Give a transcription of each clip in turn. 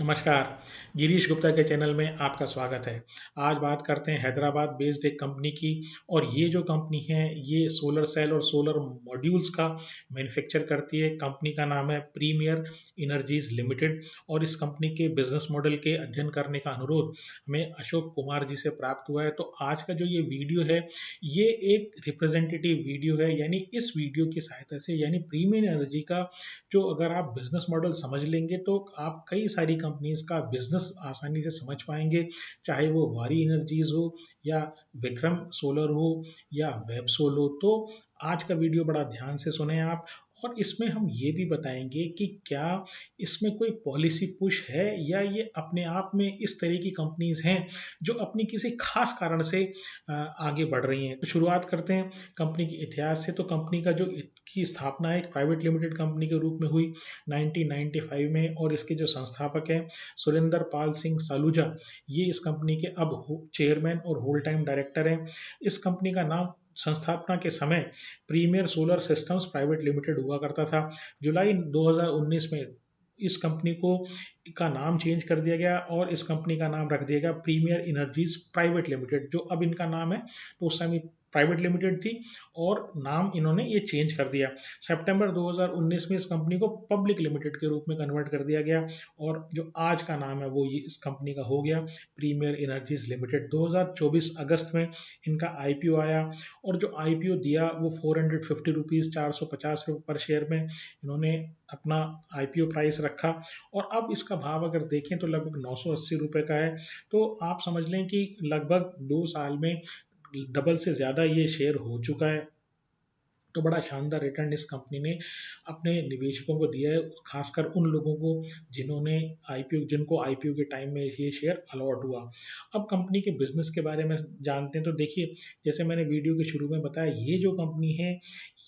नमस्कार। गिरीश गुप्ता के चैनल में आपका स्वागत है। आज बात करते हैं हैदराबाद बेस्ड एक कंपनी की। और ये जो कंपनी है ये सोलर सेल और सोलर मॉड्यूल्स का मैन्युफैक्चर करती है। कंपनी का नाम है प्रीमियर एनर्जीज लिमिटेड। और इस कंपनी के बिजनेस मॉडल के अध्ययन करने का अनुरोध हमें अशोक कुमार जी से प्राप्त हुआ है। तो आज का जो ये वीडियो है ये एक रिप्रेजेंटेटिव वीडियो है, यानी इस वीडियो की सहायता से यानी प्रीमियर एनर्जी का जो अगर आप बिजनेस मॉडल समझ लेंगे तो आप कई सारी कंपनीज का बिजनेस आसानी से समझ पाएंगे। चाहे वो वारी एनर्जीज हो या विक्रम सोलर हो या वेबसोल हो। तो आज का वीडियो बड़ा ध्यान से सुने आप। और इसमें हम ये भी बताएंगे कि क्या इसमें कोई पॉलिसी पुश है या ये अपने आप में इस तरह की कंपनीज हैं जो अपनी किसी खास कारण से आगे बढ़ रही हैं। तो शुरुआत करते हैं कंपनी के इतिहास से। तो कंपनी का जो की स्थापना एक प्राइवेट लिमिटेड कंपनी के रूप में हुई 1995 में। और इसके जो संस्थापक हैं सुरेंद्र पाल सिंह सालूजा, ये इस कंपनी के अब चेयरमैन और होल टाइम डायरेक्टर हैं। इस कंपनी का नाम संस्थापना के समय Premier Solar Systems Private Limited हुआ करता था। जुलाई 2019 में इस कंपनी को का नाम चेंज कर दिया गया और इस कंपनी का नाम रख दिया गया प्रीमियर एनर्जीज प्राइवेट लिमिटेड, जो अब इनका नाम है। तो उस समय प्राइवेट लिमिटेड थी और नाम इन्होंने ये चेंज कर दिया। सितंबर 2019 में इस कंपनी को पब्लिक लिमिटेड के रूप में कन्वर्ट कर दिया गया और जो आज का नाम है वो ये इस कंपनी का हो गया प्रीमियर एनर्जीज लिमिटेड। 2024 अगस्त में इनका आईपीओ आया और जो आईपीओ दिया वो 450 रुपीज़ 450 रुपये पर शेयर में इन्होंने अपना आईपीओ प्राइस रखा। और अब इसका भाव अगर देखें तो लगभग 980 रुपये का है। तो आप समझ लें कि लगभग 2 साल में डबल से ज़्यादा ये शेयर हो चुका है। तो बड़ा शानदार रिटर्न इस कंपनी ने अपने निवेशकों को दिया है, खासकर उन लोगों को जिनको आईपीओ के टाइम में ये शेयर अलॉट हुआ। अब कंपनी के बिजनेस के बारे में जानते हैं। तो देखिए, जैसे मैंने वीडियो के शुरू में बताया, ये जो कंपनी है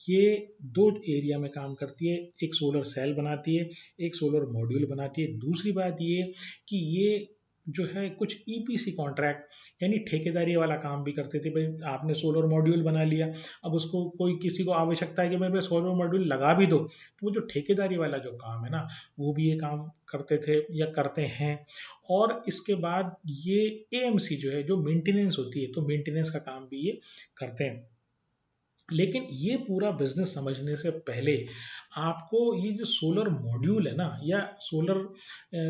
ये दो एरिया में काम करती है। एक सोलर सेल बनाती है, एक सोलर मॉड्यूल बनाती है। दूसरी बात ये कि ये जो है कुछ ईपीसी कॉन्ट्रैक्ट यानी ठेकेदारी वाला काम भी करते थे। भाई आपने सोलर मॉड्यूल बना लिया, अब उसको कोई किसी को आवश्यकता है कि मेरे पे सोलर मॉड्यूल लगा भी दो, तो वो जो ठेकेदारी वाला जो काम है ना, वो भी ये काम करते थे या करते हैं। और इसके बाद ये एएमसी जो है, जो मेंटेनेंस होती है, तो मेंटेनेंस का काम भी ये करते हैं। लेकिन ये पूरा बिजनेस समझने से पहले आपको ये जो सोलर मॉड्यूल है ना या सोलर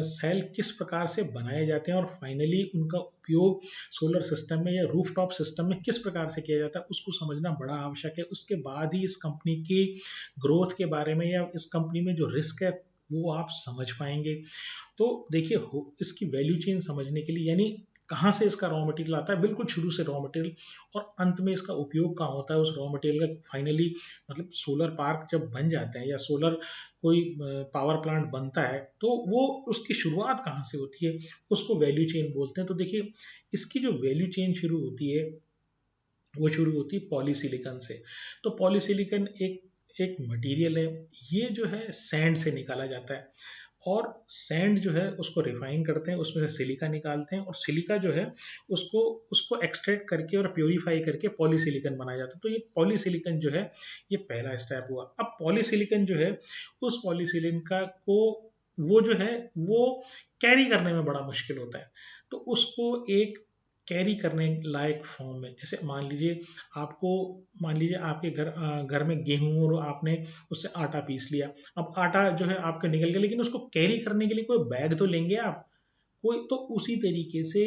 सेल किस प्रकार से बनाए जाते हैं और फाइनली उनका उपयोग सोलर सिस्टम में या रूफटॉप सिस्टम में किस प्रकार से किया जाता है, उसको समझना बड़ा आवश्यक है। उसके बाद ही इस कंपनी की ग्रोथ के बारे में या इस कंपनी में जो रिस्क है वो आप समझ पाएंगे। तो देखिए, इसकी वैल्यू चेन समझने के लिए यानी कहाँ से इसका रॉ मटेरियल आता है, बिल्कुल शुरू से रॉ मटेरियल और अंत में इसका उपयोग कहाँ होता है, उस रॉ मटेरियल का फाइनली मतलब सोलर पार्क जब बन जाते हैं या सोलर कोई पावर प्लांट बनता है तो वो उसकी शुरुआत कहाँ से होती है, उसको वैल्यू चेन बोलते हैं। तो देखिए, इसकी जो वैल्यू चेन शुरू होती है वो शुरू होती है पॉलीसिलिकॉन से। तो पॉलीसिलिकॉन एक मटेरियल है, ये जो है सैंड से निकाला जाता है। और सैंड जो है उसको रिफाइन करते हैं, उसमें से सिलिका निकालते हैं और सिलिका जो है उसको उसको एक्सट्रैक्ट करके और प्योरीफाई करके पॉलीसिलिकॉन बनाया जाता है। तो ये पॉलीसिलिकॉन जो है ये पहला स्टेप हुआ। अब पॉलीसिलिकॉन जो है उस पॉलीसिलिकॉन को वो जो है वो कैरी करने में बड़ा मुश्किल होता है। तो उसको एक कैरी करने लायक फॉर्म में, जैसे मान लीजिए आपके घर में गेहूं और आपने उससे आटा पीस लिया। अब आटा जो है आपका निकल गया, लेकिन उसको कैरी करने के लिए कोई बैग तो लेंगे आप, कोई तो उसी तरीके से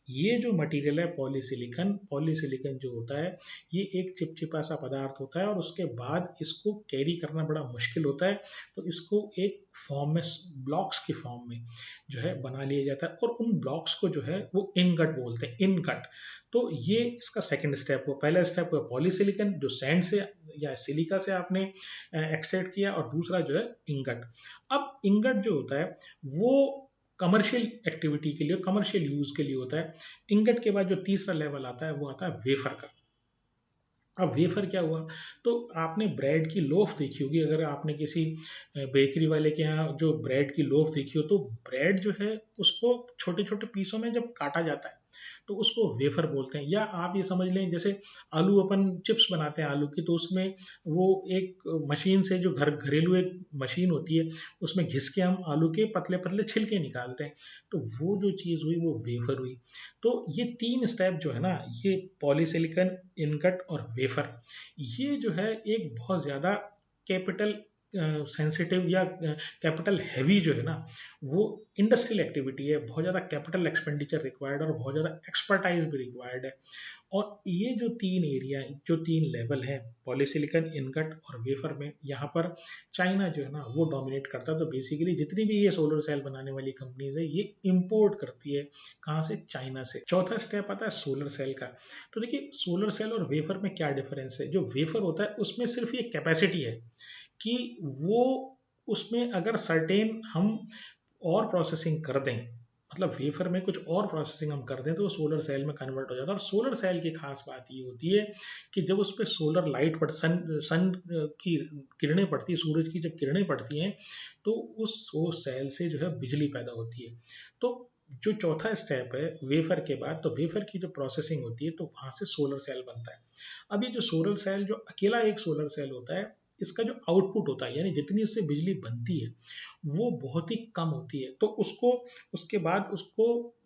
ये जो मटेरियल है पॉलीसिलिकॉन, पॉलीसिलिकॉन जो होता है ये एक चिपचिपा सा पदार्थ होता है और उसके बाद इसको कैरी करना बड़ा मुश्किल होता है। तो इसको एक फॉर्म में, ब्लॉक्स की फॉर्म में जो है बना लिया जाता है और उन ब्लॉक्स को जो है वो इनगट बोलते हैं, इनगट। तो ये इसका सेकंड स्टेप हुआ। पहला स्टेप हुआ पॉलीसिलिकॉन जो सैंड से या सिलिका से आपने एक्सट्रैक्ट किया, और दूसरा जो है इंगट। अब इंगट जो होता है वो कमर्शियल एक्टिविटी के लिए, कमर्शियल यूज के लिए होता है। इंगट के बाद जो तीसरा लेवल आता है वो आता है वेफर का। अब वेफर क्या हुआ, तो आपने ब्रेड की लोफ देखी होगी, अगर आपने किसी बेकरी वाले के यहाँ जो ब्रेड की लोफ देखी हो, तो ब्रेड जो है उसको छोटे छोटे पीसों में जब काटा जाता है तो उसको वेफर बोलते हैं। या आप ये समझ लें जैसे आलू अपन चिप्स बनाते हैं आलू की, तो उसमें वो एक मशीन से जो घरेलू एक मशीन होती है, उसमें घिस के हम आलू के पतले पतले छिलके निकालते हैं, तो वो जो चीज़ हुई वो वेफर हुई। तो ये तीन स्टेप जो है ना, ये पॉलीसिलिकॉन, इनगट और वेफर, ये जो है एक बहुत ज़्यादा कैपिटल सेंसिटिव या कैपिटल हैवी जो है ना, वो इंडस्ट्रियल एक्टिविटी है, बहुत ज़्यादा कैपिटल एक्सपेंडिचर रिक्वायर्ड और बहुत ज़्यादा एक्सपर्टाइज भी रिक्वायर्ड है। और ये जो तीन एरिया, जो तीन लेवल है, पॉलीसिलिकॉन, इनगट और वेफर में, यहाँ पर चाइना जो है ना वो डोमिनेट करता है। तो बेसिकली जितनी भी ये सोलर सेल बनाने वाली कंपनीज है, ये इंपोर्ट करती है कहाँ से? चाइना से। चौथा स्टेप आता है सोलर सेल का। तो देखिए सोलर सेल और वेफर में क्या डिफरेंस है? जो वेफर होता है उसमें सिर्फ ये कैपेसिटी है कि वो, उसमें अगर सर्टेन हम और प्रोसेसिंग कर दें, मतलब वेफर में कुछ और प्रोसेसिंग हम कर दें, तो वो सोलर सेल में कन्वर्ट हो जाता है। और सोलर सेल की खास बात ये होती है कि जब उस पर सोलर लाइट सन की किरणें पड़ती है, सूरज की जब किरणें पड़ती हैं, तो वो सेल से जो है बिजली पैदा होती है। तो जो चौथा स्टेप है वेफर के बाद, तो वेफर की जो प्रोसेसिंग होती है, तो वहां से सोलर सेल बनता है। अब ये जो सोलर सेल, जो अकेला एक सोलर सेल होता है, इसका जो आउटपुट होता है, यानी जितनी उससे बिजली बनती है, वो बहुत ही कम होती है। तो उसको, उसके बाद उसको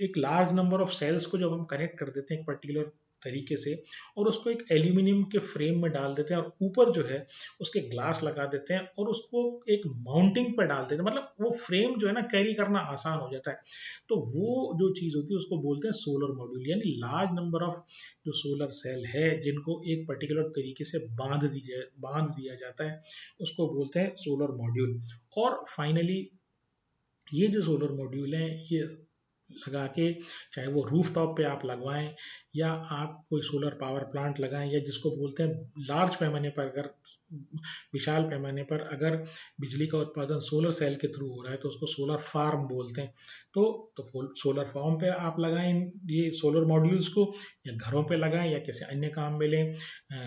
एक लार्ज नंबर ऑफ सेल्स को जब हम कनेक्ट कर देते हैं एक पर्टिकुलर तरीके से, और उसको एक एल्यूमिनियम के फ्रेम में डाल देते हैं, और ऊपर जो है उसके ग्लास लगा देते हैं, और उसको एक माउंटिंग पर डाल देते हैं, मतलब वो फ्रेम जो है ना कैरी करना आसान हो जाता है। तो वो जो चीज़ होती है उसको बोलते हैं सोलर मॉड्यूल, यानी लार्ज नंबर ऑफ जो सोलर सेल है जिनको एक पर्टिकुलर तरीके से बांध दिया जाता है, उसको बोलते हैं सोलर मॉड्यूल। और फाइनली ये जो सोलर मॉड्यूल हैं, ये लगा के, चाहे वो रूफ टॉप पे आप लगवाएं, या आप कोई सोलर पावर प्लांट लगाएं, या जिसको बोलते हैं लार्ज पैमाने पर, अगर विशाल पैमाने पर अगर बिजली का उत्पादन सोलर सेल के थ्रू हो रहा है, तो उसको सोलर फार्म बोलते हैं। तो सोलर फार्म पे आप लगाएं ये सोलर मॉड्यूल्स को, या घरों पे लगाएं, या किसी अन्य काम में लें,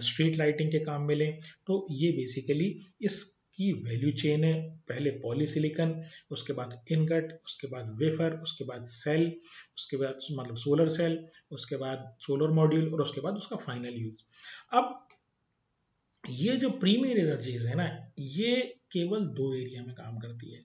स्ट्रीट लाइटिंग के काम में लें। तो ये बेसिकली इस की वैल्यू चेन है। पहले पॉलीसिलिकॉन, उसके बाद इनगट, उसके बाद वेफर, उसके बाद सेल, उसके बाद मतलब सोलर सेल, उसके बाद सोलर मॉड्यूल, और उसके बाद उसका फाइनल यूज। अब ये जो प्रीमियर एनर्जीज है ना, ये केवल दो एरिया में काम करती है।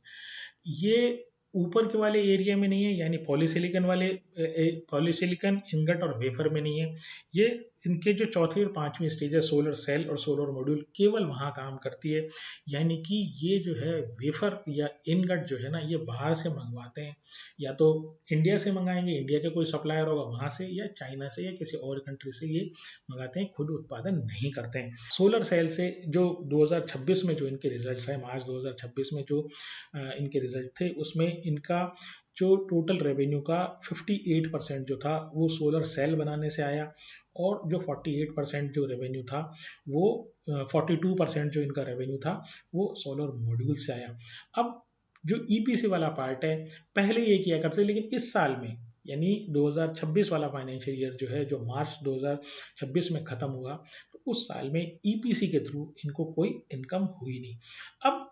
ये ऊपर के वाले एरिया में नहीं है, यानी पॉलीसिलिकॉन, इंगट और वेफर में नहीं है। ये इनके जो चौथी और पांचवी स्टेज है, सोलर सेल और सोलर मॉड्यूल, केवल वहां काम करती है। यानी कि ये जो है वेफर या इनगट जो है ना, ये बाहर से मंगवाते हैं, या तो इंडिया से मंगाएंगे, इंडिया के कोई सप्लायर होगा वहां से, या चाइना से, या किसी और कंट्री से ये मंगाते हैं, खुद उत्पादन नहीं करते हैं। सोलर सेल से जो 2026 में जो इनके रिजल्ट्स है, मार्च 2026 में जो इनके रिजल्ट थे, उसमें इनका जो टोटल रेवेन्यू का 58% जो था वो सोलर सेल बनाने से आया, और जो 48% जो रेवेन्यू था वो 42% जो इनका रेवेन्यू था वो सोलर मॉड्यूल से आया। अब जो ईपीसी वाला पार्ट है, पहले ये किया करते, लेकिन इस साल में, यानी 2026 वाला फाइनेंशियल ईयर जो है, जो मार्च 2026 में खत्म हुआ, तो उस साल में ईपीसी के थ्रू इनको कोई इनकम हुई नहीं। अब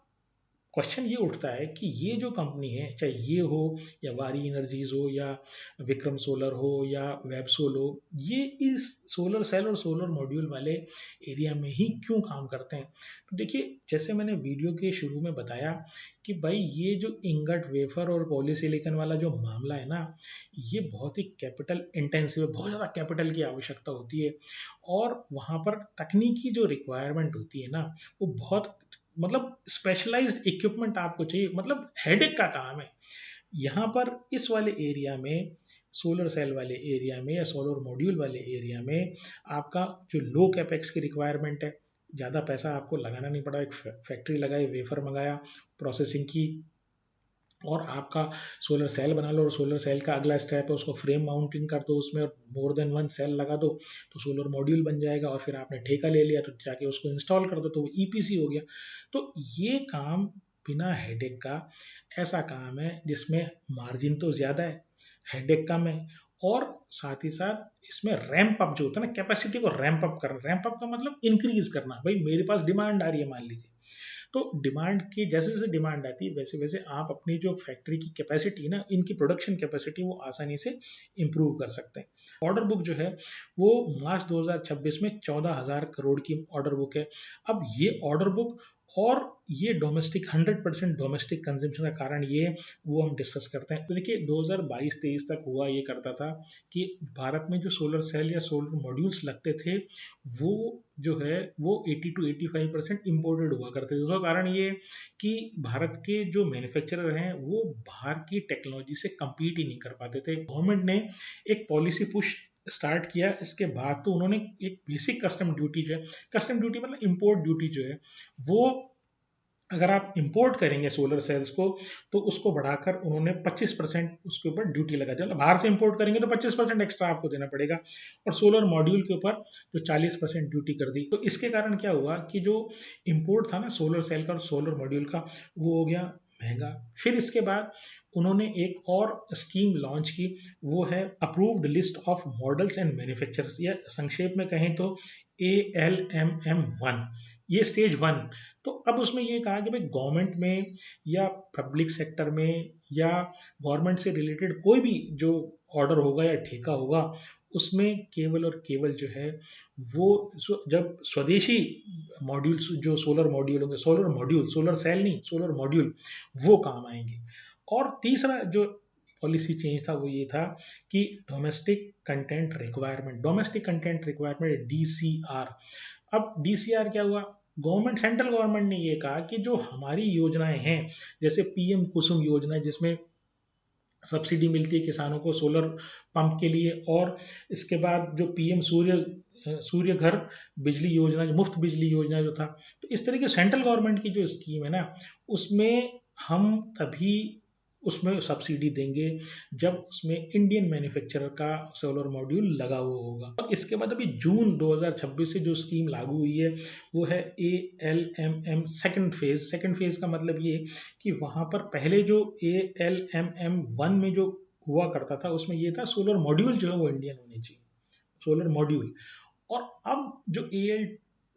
क्वेश्चन ये उठता है कि ये जो कंपनी है, चाहे ये हो, या वारी एनर्जीज हो, या विक्रम सोलर हो, या वेबसोल हो, ये इस सोलर सेल और सोलर मॉड्यूल वाले एरिया में ही क्यों काम करते हैं? तो देखिए, जैसे मैंने वीडियो के शुरू में बताया कि भाई ये जो इंगट, वेफर और पॉलीसिलिकॉन वाला जो मामला है ना, ये बहुत ही कैपिटल इंटेंसिव है, बहुत ज़्यादा कैपिटल की आवश्यकता होती है। और वहाँ पर तकनीकी जो रिक्वायरमेंट होती है ना, वो बहुत, मतलब स्पेशलाइज्ड इक्विपमेंट आपको चाहिए, मतलब हेडेक का काम है। यहाँ पर इस वाले एरिया में, सोलर सेल वाले एरिया में या सोलर मॉड्यूल वाले एरिया में, आपका जो लो कैपेक्स की रिक्वायरमेंट है, ज़्यादा पैसा आपको लगाना नहीं पड़ा, एक फैक्ट्री लगाई, वेफर मंगाया, प्रोसेसिंग की, और आपका सोलर सेल बना लो, और सोलर सेल का अगला स्टेप है उसको फ्रेम माउंटिंग कर दो, उसमें मोर देन वन सेल लगा दो, तो सोलर मॉड्यूल बन जाएगा। और फिर आपने ठेका ले लिया तो जाके उसको इंस्टॉल कर दो, तो वो ईपीसी हो गया। तो ये काम बिना हेडेक का ऐसा काम है जिसमें मार्जिन तो ज़्यादा है, हेडेक कम है, और साथ ही साथ इसमें रैंप अप जो होता है ना, कैपेसिटी को रैंप अप करना, रैंप अप का मतलब इंक्रीज करना। भाई मेरे पास डिमांड आ रही है मान लीजिए, तो डिमांड की जैसे जैसे डिमांड आती है वैसे वैसे आप अपनी जो फैक्ट्री की कैपेसिटी ना, इनकी प्रोडक्शन कैपेसिटी वो आसानी से इम्प्रूव कर सकते हैं। ऑर्डर बुक जो है वो मार्च 2026 में 14,000 करोड़ की ऑर्डर बुक है। अब ये ऑर्डर बुक और ये डोमेस्टिक 100% डोमेस्टिक कंजम्पशन का कारण ये वो हम डिस्कस करते हैं। तो देखिए 2022-23 तक हुआ ये करता था कि भारत में जो सोलर सेल या सोलर मॉड्यूल्स लगते थे वो जो है वो 80 to 85% इम्पोर्टेड हुआ करते थे। उसका कारण ये कि भारत के जो मैन्युफैक्चरर हैं वो बाहर की टेक्नोलॉजी से compete ही नहीं कर पाते थे। गवर्नमेंट ने एक पॉलिसी पुश स्टार्ट किया, इसके बाद तो उन्होंने एक बेसिक कस्टम ड्यूटी जो है, कस्टम ड्यूटी मतलब इम्पोर्ट ड्यूटी जो है वो, अगर आप इंपोर्ट करेंगे सोलर सेल्स को तो उसको बढ़ाकर उन्होंने 25% उसके ऊपर ड्यूटी लगा दी। मतलब बाहर से इंपोर्ट करेंगे तो 25% एक्स्ट्रा आपको देना पड़ेगा, और सोलर मॉड्यूल के ऊपर जो 40% ड्यूटी कर दी। तो इसके कारण क्या हुआ कि जो इंपोर्ट था ना सोलर सेल का और सोलर मॉड्यूल का, वो हो गया महंगा। फिर इसके बाद उन्होंने एक और स्कीम लॉन्च की, वो है approved list of models and manufacturers, या संक्षेप में कहें तो ALMM1, ये स्टेज 1। तो अब उसमें ये कहा कि भाई गवर्नमेंट में या पब्लिक सेक्टर में या गवर्नमेंट से रिलेटेड कोई भी जो ऑर्डर होगा या ठेका होगा, उसमें केवल और केवल जो है वो जब स्वदेशी मॉड्यूल्स जो सोलर मॉड्यूल होंगे, सोलर मॉड्यूल, सोलर सेल नहीं, सोलर मॉड्यूल, वो काम आएंगे। और तीसरा जो पॉलिसी चेंज था वो ये था कि domestic content requirement, domestic content requirement DCR। अब DCR क्या हुआ, गवर्नमेंट, सेंट्रल गवर्नमेंट ने ये कहा कि जो हमारी योजनाएं हैं, जैसे PM कुसुम योजना जिसमें सब्सिडी मिलती है किसानों को सोलर पंप के लिए, और इसके बाद जो PM सूर्य घर बिजली योजना, जो मुफ्त बिजली योजना जो था, तो इस तरह की सेंट्रल गवर्नमेंट की जो स्कीम है ना, उसमें हम तभी उसमें सब्सिडी देंगे जब उसमें इंडियन मैन्युफैक्चरर का सोलर मॉड्यूल लगा हुआ होगा। और इसके बाद अभी जून 2026 से जो स्कीम लागू हुई है वो है ALMM second phase. Second phase का मतलब ये कि वहां पर पहले जो ALMM1 में जो हुआ करता था उसमें ये था सोलर मॉड्यूल जो है वो इंडियन होने चाहिए, सोलर मॉड्यूल। और अब जो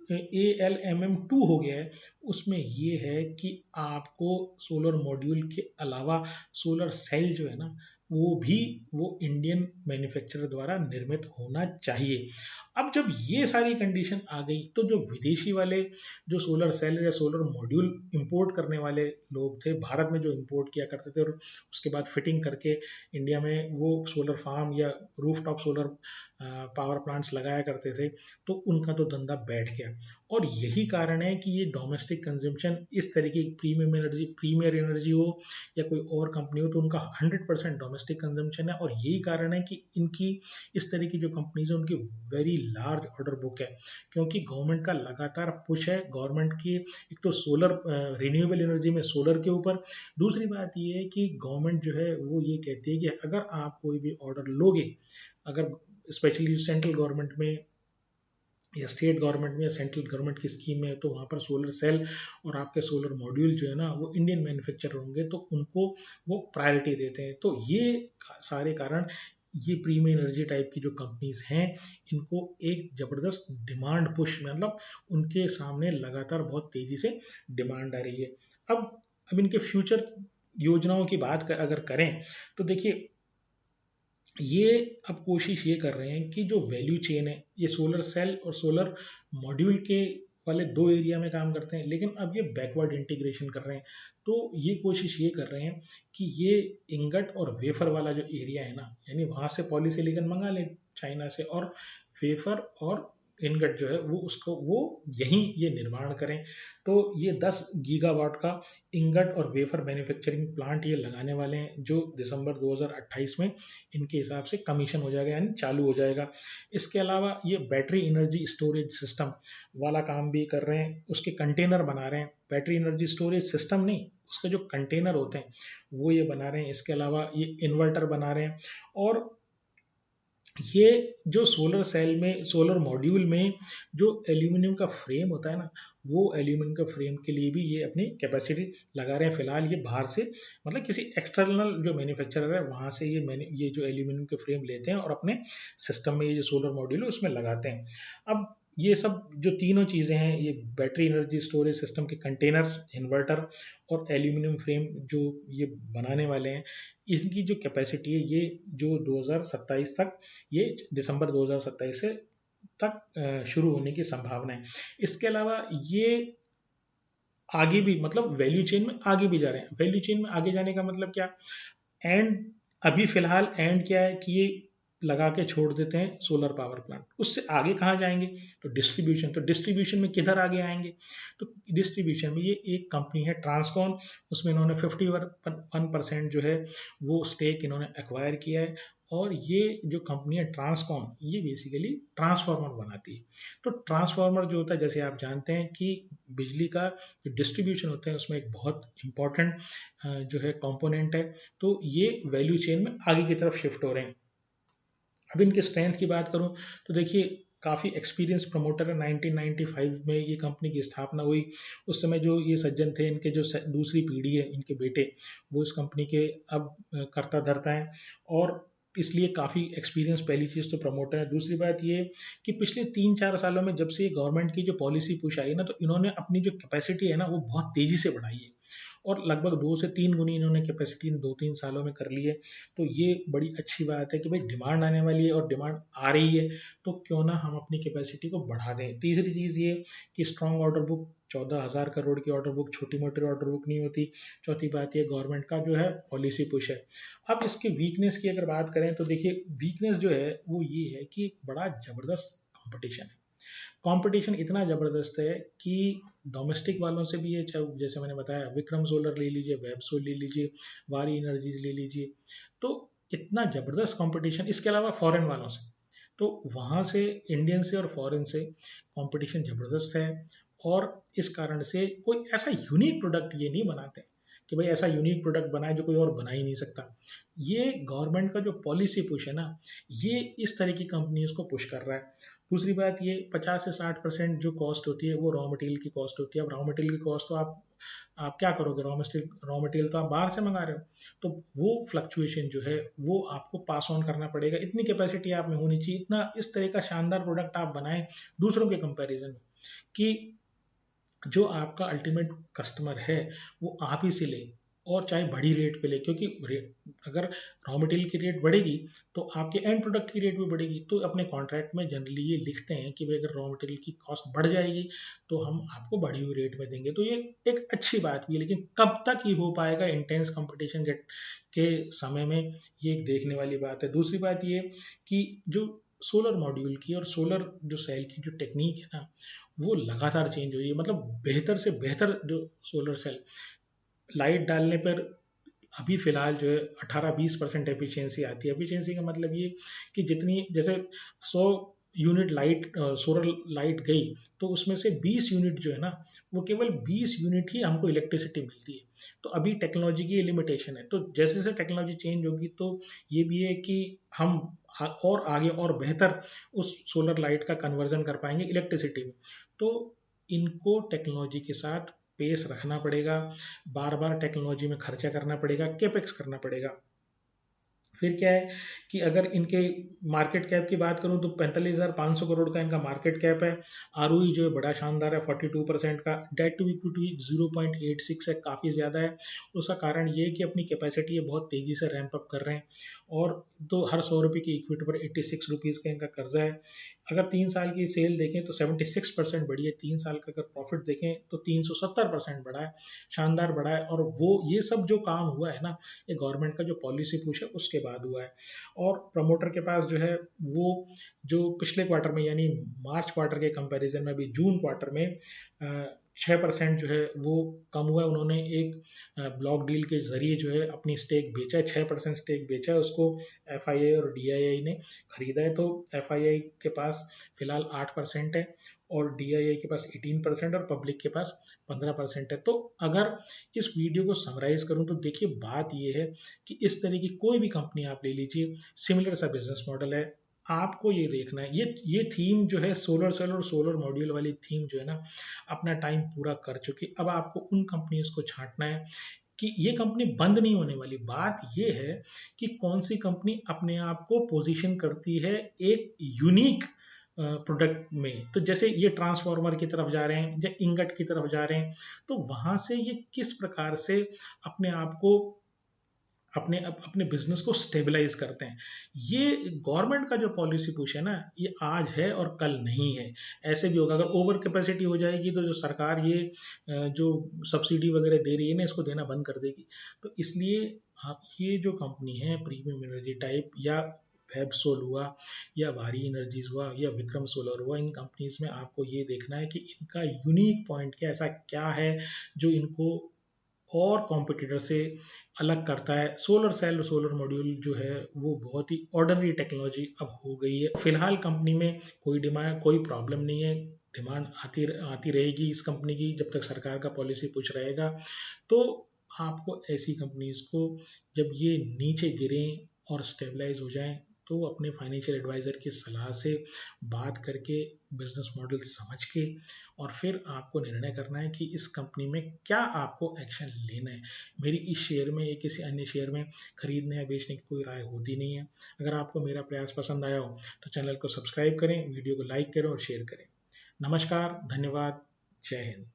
ALMM2 हो गया है, उसमें ये है कि आपको सोलर मॉड्यूल के अलावा सोलर सेल जो है ना वो भी वो इंडियन मैन्युफैक्चरर द्वारा निर्मित होना चाहिए। अब जब ये सारी कंडीशन आ गई तो जो विदेशी वाले जो सोलर सेल या सोलर मॉड्यूल इंपोर्ट करने वाले लोग थे, भारत में जो इंपोर्ट किया करते थे और उसके बाद फिटिंग करके इंडिया में वो सोलर फार्म या रूफटॉप सोलर पावर प्लांट्स लगाया करते थे, तो उनका तो धंधा बैठ गया। और यही कारण है कि ये डोमेस्टिक कंजम्पशन इस तरीके की प्रीमियर एनर्जी हो या कोई और कंपनी हो, तो उनका 100% डोमेस्टिक कंजम्पशन है। और यही कारण है कि इनकी इस तरह की जो कंपनीज है उनकी वेरी लार्ज ऑर्डर बुक है, क्योंकि गवर्नमेंट का लगातार पुश है। गवर्नमेंट की एक तो सोलर रिन्यूएबल एनर्जी में सोलर के ऊपर, दूसरी बात ये है कि गवर्नमेंट जो है वो ये कहती है कि अगर आप कोई भी ऑर्डर लोगे, अगर स्पेशली सेंट्रल गवर्नमेंट में या स्टेट गवर्नमेंट में या सेंट्रल गवर्नमेंट की स्कीम में, तो वहाँ पर सोलर सेल और आपके सोलर मॉड्यूल जो है ना वो इंडियन मैन्युफैक्चर होंगे, तो उनको वो प्रायोरिटी देते हैं। तो ये सारे कारण, ये प्रीमियम एनर्जी टाइप की जो कंपनीज हैं, इनको एक जबरदस्त डिमांड पुश, मतलब उनके सामने लगातार बहुत तेजी से डिमांड आ रही है। अब इनके फ्यूचर योजनाओं की बात अगर करें तो देखिए ये अब कोशिश ये कर रहे हैं कि जो वैल्यू चेन है, ये सोलर सेल और सोलर मॉड्यूल के वाले दो एरिया में काम करते हैं, लेकिन अब ये बैकवर्ड इंटीग्रेशन कर रहे हैं। तो ये कोशिश ये कर रहे हैं कि ये इंगट और वेफर वाला जो एरिया है ना, यानी वहाँ से पॉलीसिलिकॉन मंगा लें चाइना से, और वेफर और इनगट जो है वो उसको वो यहीं ये निर्माण करें। तो ये 10 गीगावाट का इंगट और वेफर मैन्युफैक्चरिंग प्लांट ये लगाने वाले हैं, जो दिसंबर 2028 में इनके हिसाब से कमीशन हो जाएगा, यानी चालू हो जाएगा। इसके अलावा ये बैटरी एनर्जी स्टोरेज सिस्टम वाला काम भी कर रहे हैं, उसके कंटेनर बना रहे हैं। बैटरी एनर्जी स्टोरेज सिस्टम नहीं, उसके जो कंटेनर होते हैं वो ये बना रहे हैं। इसके अलावा ये इन्वर्टर बना रहे हैं। और ये जो सोलर सेल में, सोलर मॉड्यूल में जो एल्यूमिनियम का फ्रेम होता है ना, वो एल्यूमिनियम का फ्रेम के लिए भी ये अपनी कैपेसिटी लगा रहे हैं। फिलहाल ये बाहर से, मतलब किसी एक्सटर्नल जो मैन्युफैक्चरर है वहाँ से ये जो एल्यूमिनियम के फ्रेम लेते हैं और अपने सिस्टम में ये जो सोलर मॉड्यूल है उसमें लगाते हैं। अब ये सब जो तीनों चीज़ें हैं, ये बैटरी एनर्जी स्टोरेज सिस्टम के कंटेनर्स, इन्वर्टर और एल्यूमिनियम फ्रेम जो ये बनाने वाले हैं, इनकी जो कैपेसिटी है ये जो 2027 तक, ये दिसंबर 2027 से तक शुरू होने की संभावना है। इसके अलावा ये आगे भी मतलब वैल्यू चेन में आगे भी जा रहे हैं। वैल्यू चेन में आगे जाने का मतलब क्या? एंड अभी फिलहाल एंड क्या है कि ये लगा के छोड़ देते हैं सोलर पावर प्लांट। उससे आगे कहाँ जाएंगे? तो डिस्ट्रीब्यूशन। तो डिस्ट्रीब्यूशन में किधर आगे आएंगे? तो डिस्ट्रीब्यूशन में ये एक कंपनी है ट्रांसकॉन, उसमें इन्होंने 51% जो है वो स्टेक इन्होंने एक्वायर किया है। और ये जो कंपनी है ट्रांसकॉन, ये बेसिकली ट्रांसफार्मर बनाती है। तो ट्रांसफार्मर जो होता है, जैसे आप जानते हैं कि बिजली का जो डिस्ट्रीब्यूशन होता है उसमें एक बहुत इंपॉर्टेंट जो है कंपोनेंट है। तो ये वैल्यू चेन में आगे की तरफ शिफ्ट हो रहे हैं। अब इनके स्ट्रेंथ की बात करूं तो देखिए काफ़ी एक्सपीरियंस प्रमोटर है। 1995 में ये कंपनी की स्थापना हुई। उस समय जो ये सज्जन थे, इनके जो दूसरी पीढ़ी है, इनके बेटे, वो इस कंपनी के अब कर्ता धर्ता हैं। और इसलिए काफ़ी एक्सपीरियंस, पहली चीज़ तो प्रमोटर है। दूसरी बात ये कि पिछले 3-4 सालों में जब से ये गवर्नमेंट की जो पॉलिसी पुश आई है ना, तो इन्होंने अपनी जो कैपेसिटी है ना वो बहुत तेज़ी से बढ़ाई है। और लगभग 2 से 3 गुनी इन्होंने कैपेसिटी इन 2-3 सालों में कर ली है। तो ये बड़ी अच्छी बात है कि भाई डिमांड आने वाली है और डिमांड आ रही है, तो क्यों ना हम अपनी कैपेसिटी को बढ़ा दें। तीसरी चीज़ ये कि स्ट्रॉन्ग ऑर्डर बुक, 14,000 करोड़ की ऑर्डर बुक छोटी मोटी ऑर्डर बुक नहीं होती। चौथी बात ये गवर्नमेंट का जो है पॉलिसी पुश है। अब इसके वीकनेस की अगर बात करें तो देखिए वीकनेस जो है वो ये है कि बड़ा ज़बरदस्त कंपटीशन है। कंपटीशन इतना ज़बरदस्त है कि डोमेस्टिक वालों से भी ये, चाहे जैसे मैंने बताया विक्रम सोलर ले लीजिए, वेबसोल ले लीजिए, वारी एनर्जीज ले लीजिए, तो इतना ज़बरदस्त कंपटीशन। इसके अलावा फॉरेन वालों से, तो वहाँ से इंडियन से और फॉरेन से कंपटीशन ज़बरदस्त है। और इस कारण से कोई ऐसा यूनिक प्रोडक्ट ये नहीं बनाते कि भाई ऐसा यूनिक प्रोडक्ट बनाए जो कोई और बना ही नहीं सकता। ये गवर्नमेंट का जो पॉलिसी पुश है ना, ये इस तरह की कंपनीज को पुश कर रहा है। दूसरी बात ये 50 से 60% जो कॉस्ट होती है वो रॉ मटेरियल की कॉस्ट होती है। अब रॉ मटेरियल की कॉस्ट तो आप क्या करोगे? रॉ मटेरियल तो आप बाहर से मंगा रहे हो, तो वो फ्लक्चुएशन जो है वो आपको पास ऑन करना पड़ेगा। इतनी कैपेसिटी आप में होनी चाहिए, इतना इस तरह का शानदार प्रोडक्ट आप बनाएं दूसरों के कंपैरिजन में, कि जो आपका अल्टीमेट कस्टमर है वो आप ही से ले, और चाहे बड़ी रेट पे ले। क्योंकि रेट, अगर रॉ मटेरियल की रेट बढ़ेगी तो आपके एंड प्रोडक्ट की रेट भी बढ़ेगी। तो अपने कॉन्ट्रैक्ट में जनरली ये लिखते हैं कि भाई अगर रॉ मटेरियल की कॉस्ट बढ़ जाएगी तो हम आपको बढ़ी हुई रेट में देंगे। तो ये एक अच्छी बात भी है, लेकिन कब तक ये हो पाएगा इंटेंस कंपटीशन के समय में, ये एक देखने वाली बात है। दूसरी बात ये कि जो सोलर मॉड्यूल की और सोलर जो सेल की जो टेक्निक है ना, वो लगातार चेंज हो रही है। मतलब बेहतर से बेहतर जो सोलर सेल लाइट डालने पर अभी फिलहाल जो है 18-20% एफिशिएंसी आती है। एफिशिएंसी का मतलब ये कि जितनी, जैसे 100 यूनिट लाइट, सोलर लाइट गई, तो उसमें से 20 यूनिट जो है ना, वो केवल 20 यूनिट ही हमको इलेक्ट्रिसिटी मिलती है। तो अभी टेक्नोलॉजी की लिमिटेशन है। तो जैसे जैसे टेक्नोलॉजी चेंज होगी तो ये भी है कि हम और आगे और बेहतर उस सोलर लाइट का कन्वर्जन कर पाएंगे इलेक्ट्रिसिटी में। तो इनको टेक्नोलॉजी के साथ पेस रखना पड़ेगा, बार बार टेक्नोलॉजी में खर्चा करना पड़ेगा, केपेक्स करना पड़ेगा। फिर क्या है कि अगर इनके मार्केट कैप की बात करूं तो 45,500 करोड़ का इनका मार्केट कैप है। आरओई जो है बड़ा शानदार है, 42% का। डेट टू इक्विटी 0.86 है, काफ़ी ज़्यादा है। उसका कारण ये है कि अपनी कैपेसिटी ये बहुत तेज़ी से रैंप अप कर रहे हैं। और तो हर 100 रुपये की इक्विटी पर 86 रुपीज़ का इनका कर्जा है। अगर 3 साल की सेल देखें तो 76% बढ़ी है। 3 साल का अगर प्रॉफिट देखें तो 370% बढ़ा है। शानदार बढ़ा है। और वो ये सब जो काम हुआ है ना, ये गवर्नमेंट का जो पॉलिसी पुश है उसके बाद हुआ है। और प्रमोटर के पास जो है वो जो पिछले क्वार्टर में, यानी मार्च क्वार्टर के कंपैरिजन में अभी जून क्वार्टर में 6% जो है वो कम हुआ है। उन्होंने एक ब्लॉक डील के जरिए जो है अपनी स्टेक बेचा है, 6% स्टेक बेचा है उसको। एफआईआई और डीआईआई ने खरीदा है। तो एफआईआई के पास फिलहाल 8% है, और डीआईआई के पास 18% और पब्लिक के पास 15% है। तो अगर इस वीडियो को समराइज करूं तो देखिए बात यह है कि इस तरह की कोई भी कंपनी आप ले लीजिए, सिमिलर सा बिजनेस मॉडल है। आपको ये देखना है, ये थीम जो है सोलर सेल और सोलर मॉड्यूल वाली थीम जो है ना, अपना टाइम पूरा कर चुकी। अब आपको उन कंपनीज को छांटना है कि ये कंपनी बंद नहीं होने वाली। बात ये है कि कौन सी कंपनी अपने आप को पोजीशन करती है एक यूनिक प्रोडक्ट में, तो जैसे ये ट्रांसफार्मर की तरफ जा रहे हैं या इंगट की तरफ जा रहे हैं, तो वहाँ से ये किस प्रकार से अपने आप को अपने बिजनेस को स्टेबलाइज करते हैं। ये गवर्नमेंट का जो पॉलिसी पुश है ना, ये आज है और कल नहीं है। ऐसे भी होगा, अगर ओवर कैपेसिटी हो जाएगी तो जो सरकार ये जो सब्सिडी वगैरह दे रही है ना, इसको देना बंद कर देगी। तो इसलिए आप ये जो कंपनी है प्रीमियम एनर्जी टाइप, या वेबसोल हुआ, या भारी एनर्जीज हुआ, या विक्रम सोलर हुआ, इन कंपनीज में आपको ये देखना है कि इनका यूनिक पॉइंट क्या, ऐसा क्या है जो इनको और कॉम्पिटिटर से अलग करता है। सोलर सेल और सोलर मॉड्यूल जो है वो बहुत ही ऑर्डिनरी टेक्नोलॉजी अब हो गई है। फिलहाल कंपनी में कोई डिमांड, कोई प्रॉब्लम नहीं है। डिमांड आती आती रहेगी इस कंपनी की जब तक सरकार का पॉलिसी पुश रहेगा। तो आपको ऐसी कंपनीज को जब ये नीचे गिरें और स्टेबलाइज हो जाएं, तो अपने फाइनेंशियल एडवाइज़र की सलाह से बात करके, बिजनेस मॉडल समझ के, और फिर आपको निर्णय करना है कि इस कंपनी में क्या आपको एक्शन लेना है। मेरी इस शेयर में या किसी अन्य शेयर में खरीदने या बेचने की कोई राय होती नहीं है। अगर आपको मेरा प्रयास पसंद आया हो तो चैनल को सब्सक्राइब करें, वीडियो को लाइक करें और शेयर करें। नमस्कार, धन्यवाद, जय हिंद।